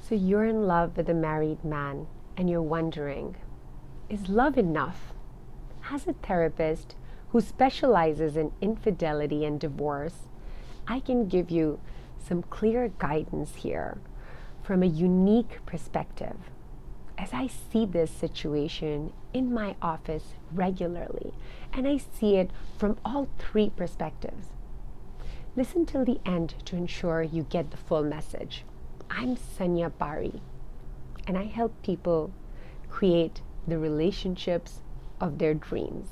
So you're in love with a married man and you're wondering, is love enough? As a therapist who specializes in infidelity and divorce, I can give you some clear guidance here from a unique perspective. As I see this situation in my office regularly, and I see it from all three perspectives. Listen till the end to ensure you get the full message. I'm Sanya Bari, and I help people create the relationships of their dreams.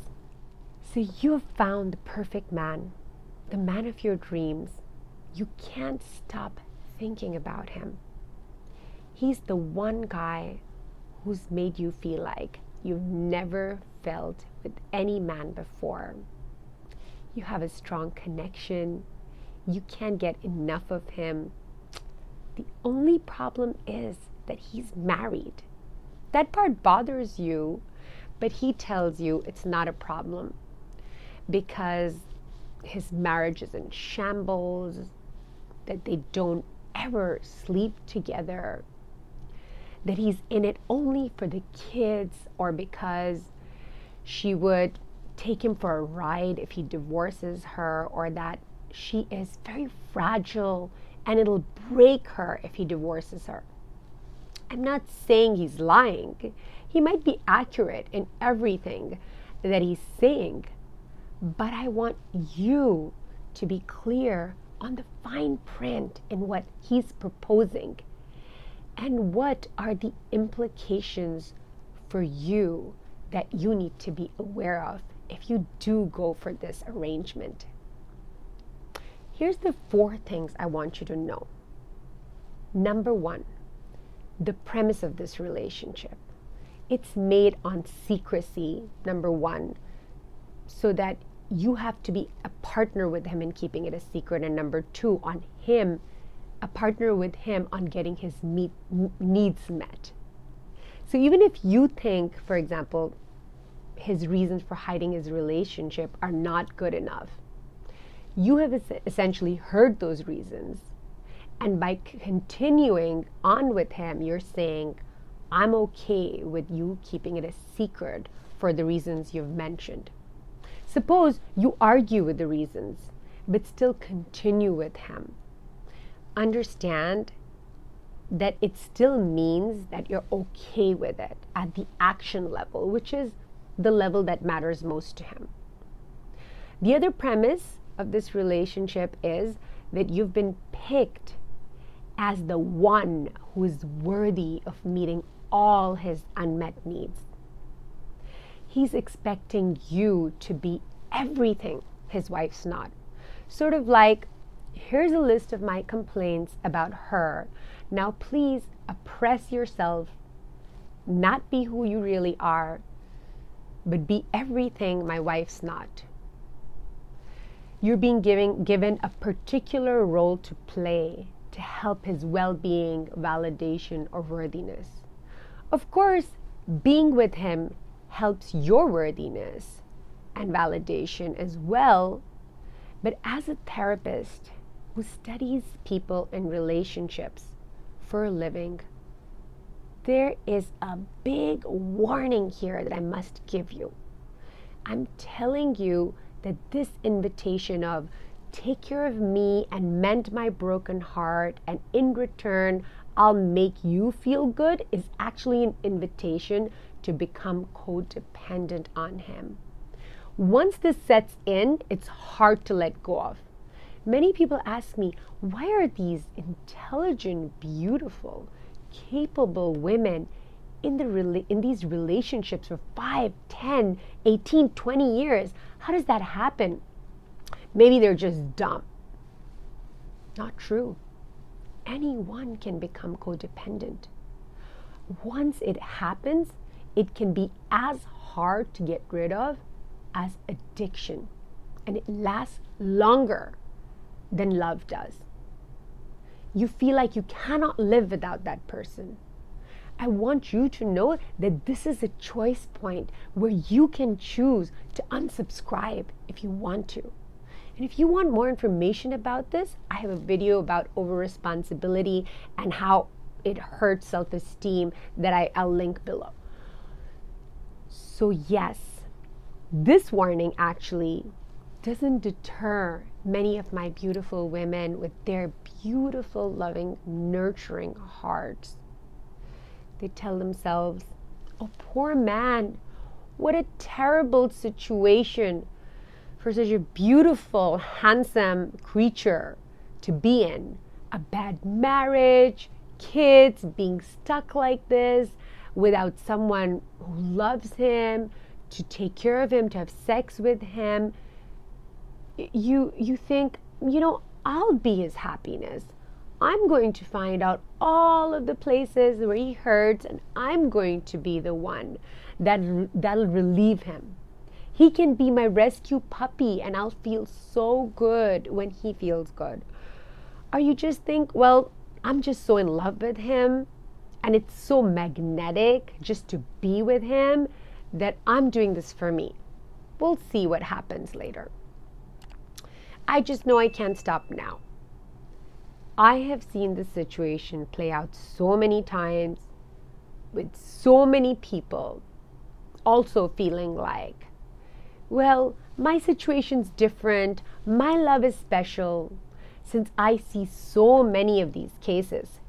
So you have found the perfect man, the man of your dreams. You can't stop thinking about him. He's the one guy who's made you feel like you've never felt with any man before. You have a strong connection. You can't get enough of him. The only problem is that he's married. That part bothers you, but he tells you it's not a problem because his marriage is in shambles, that they don't ever sleep together, that he's in it only for the kids or because she would take him for a ride if he divorces her, or that she is very fragile and it'll break her if he divorces her. I'm not saying he's lying. He might be accurate in everything that he's saying, but I want you to be clear on the fine print in what he's proposing and what are the implications for you that you need to be aware of if you do go for this arrangement. Here's the 4 things I want you to know. Number 1, the premise of this relationship. It's made on secrecy, number 1, so that you have to be a partner with him in keeping it a secret. And number 2, on him, a partner with him on getting his needs met. So even if you think, for example, his reasons for hiding his relationship are not good enough, you have essentially heard those reasons. And by continuing on with him, you're saying, I'm okay with you keeping it a secret for the reasons you've mentioned. Suppose you argue with the reasons, but still continue with him. Understand that it still means that you're okay with it at the action level, which is the level that matters most to him. The other premise of this relationship is that you've been picked as the one who is worthy of meeting all his unmet needs. He's expecting you to be everything his wife's not. Sort of like, here's a list of my complaints about her. Now please oppress yourself, not be who you really are, but be everything my wife's not. You're being given a particular role to play to help his well-being, validation, or worthiness. Of course, being with him helps your worthiness and validation as well. But as a therapist who studies people and relationships for a living, there is a big warning here that I must give you. I'm telling you that this invitation of take care of me and mend my broken heart, and in return I'll make you feel good, is actually an invitation to become codependent on him. Once this sets in, it's hard to let go of. Many people ask me, why are these intelligent, beautiful, capable women in these relationships for 5, 10, 18, 20 years? How does that happen? Maybe they're just dumb. Not true. Anyone can become codependent. Once it happens, it can be as hard to get rid of as addiction, and it lasts longer than love does. You feel like you cannot live without that person. I want you to know that this is a choice point where you can choose to unsubscribe if you want to. And if you want more information about this, I have a video about over-responsibility and how it hurts self-esteem that I'll link below. So yes, this warning actually doesn't deter many of my beautiful women with their beautiful, loving, nurturing hearts. They tell themselves, oh, poor man, what a terrible situation for such a beautiful, handsome creature to be in. A bad marriage, kids, being stuck like this without someone who loves him, to take care of him, to have sex with him. You think, I'll be his happiness. I'm going to find out all of the places where he hurts, and I'm going to be the one that'll relieve him. He can be my rescue puppy, and I'll feel so good when he feels good. Or you just think, well, I'm just so in love with him, and it's so magnetic just to be with him that I'm doing this for me. We'll see what happens later. I just know I can't stop now. I have seen this situation play out so many times with so many people also feeling like, well, my situation's different, my love is special. Since I see so many of these cases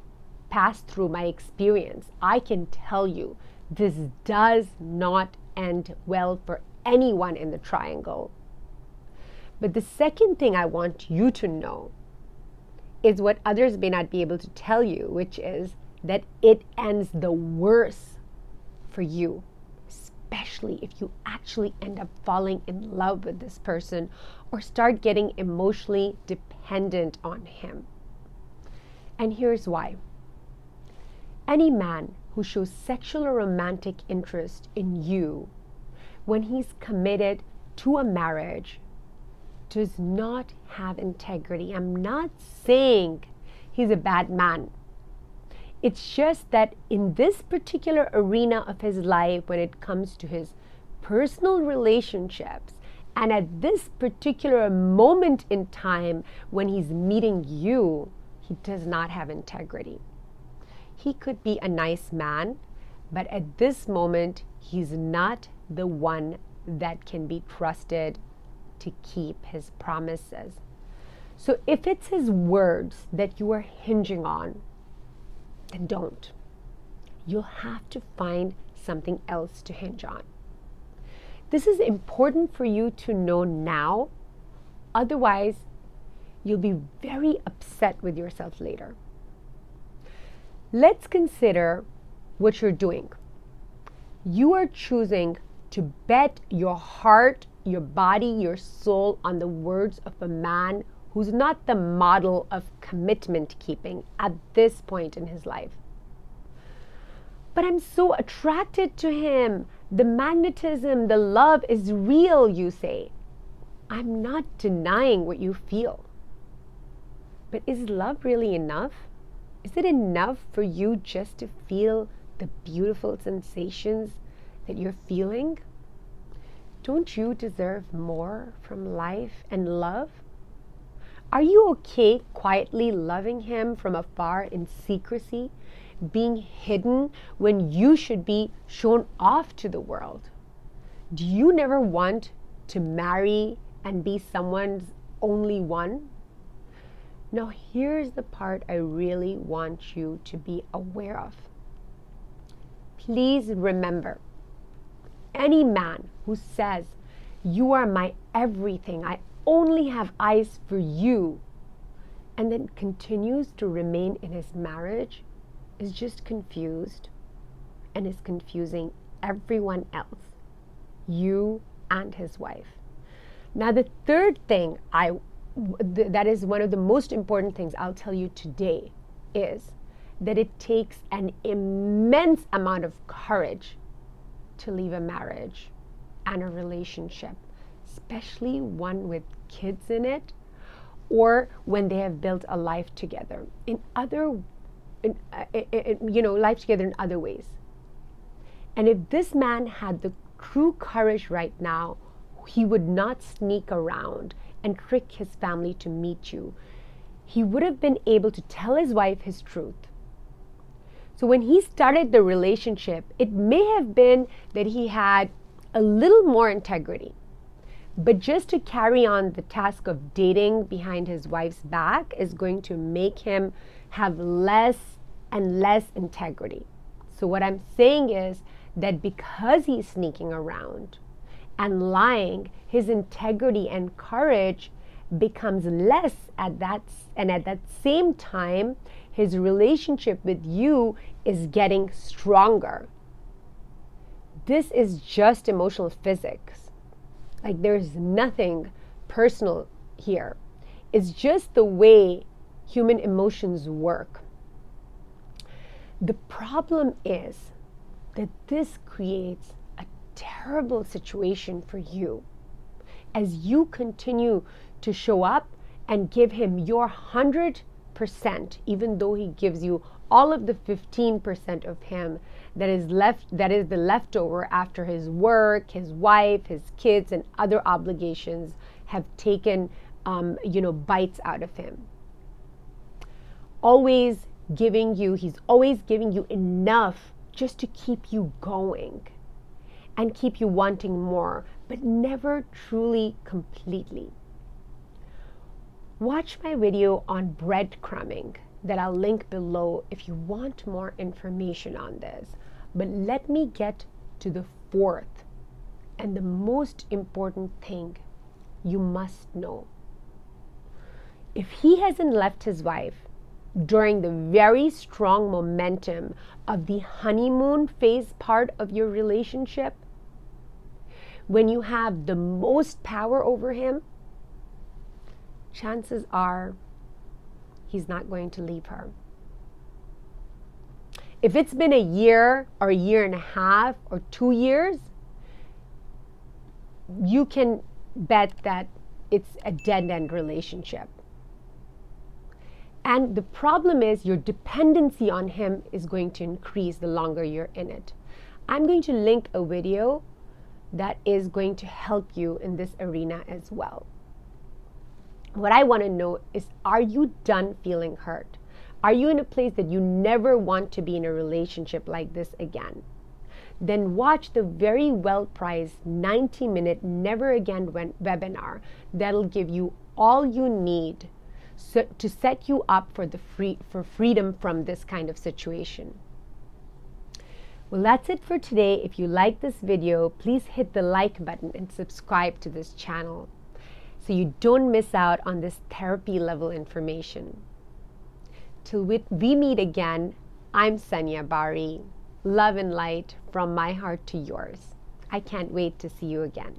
pass through my experience, I can tell you this does not end well for anyone in the triangle. But the second thing I want you to know is what others may not be able to tell you, which is that it ends the worse for you, especially if you actually end up falling in love with this person or start getting emotionally dependent on him. And here's why. Any man who shows sexual or romantic interest in you when he's committed to a marriage does not have integrity. I'm not saying he's a bad man. It's just that in this particular arena of his life, when it comes to his personal relationships, and at this particular moment in time when he's meeting you, he does not have integrity. He could be a nice man, but at this moment, he's not the one that can be trusted to keep his promises. So if it's his words that you are hinging on, then don't. You'll have to find something else to hinge on. This is important for you to know now. Otherwise, you'll be very upset with yourself later. Let's consider what you're doing. You are choosing to bet your heart, your body, your soul on the words of a man who's not the model of commitment keeping at this point in his life. But I'm so attracted to him. The magnetism, the love is real, you say. I'm not denying what you feel. But is love really enough? Is it enough for you just to feel the beautiful sensations that you're feeling? Don't you deserve more from life and love? Are you okay quietly loving him from afar in secrecy, being hidden when you should be shown off to the world? Do you never want to marry and be someone's only one? Now, here's the part I really want you to be aware of. Please remember, any man who says, "You are my everything, I only have eyes for you," and then continues to remain in his marriage is just confused and is confusing everyone else, you and his wife. Now, the third thing that is one of the most important things I'll tell you today is that it takes an immense amount of courage to leave a marriage and a relationship, especially one with kids in it, or when they have built a life together life together in other ways. And if this man had the true courage right now, he would not sneak around and trick his family to meet you. He would have been able to tell his wife his truth. So when he started the relationship, it may have been that he had a little more integrity. But just to carry on the task of dating behind his wife's back is going to make him have less and less integrity. So what I'm saying is that because he's sneaking around and lying, his integrity and courage becomes less at that, and at that same time, his relationship with you is getting stronger. This is just emotional physics. Like, there's nothing personal here. It's just the way human emotions work. The problem is that this creates a terrible situation for you as you continue to show up and give him your 100%, even though he gives you all of the 15% of him that is the leftover after his work, his wife, his kids, and other obligations have taken bites out of him. He's always giving you enough just to keep you going and keep you wanting more, but never truly completely. Watch my video on breadcrumbing that I'll link below if you want more information on this. But let me get to the fourth and the most important thing you must know. If he hasn't left his wife during the very strong momentum of the honeymoon phase part of your relationship, when you have the most power over him, chances are he's not going to leave her. If it's been a year or a year and a half or 2 years, you can bet that it's a dead-end relationship. And the problem is your dependency on him is going to increase the longer you're in it. I'm going to link a video that is going to help you in this arena as well. What I want to know is, are you done feeling hurt? Are you in a place that you never want to be in a relationship like this again? Then watch the very well-priced 90-minute Never Again webinar that'll give you all you need to set you up for freedom from this kind of situation. Well, that's it for today. If you like this video, please hit the like button and subscribe to this channel so you don't miss out on this therapy level information. Till we meet again, I'm Sanya Bari. Love and light from my heart to yours. I can't wait to see you again.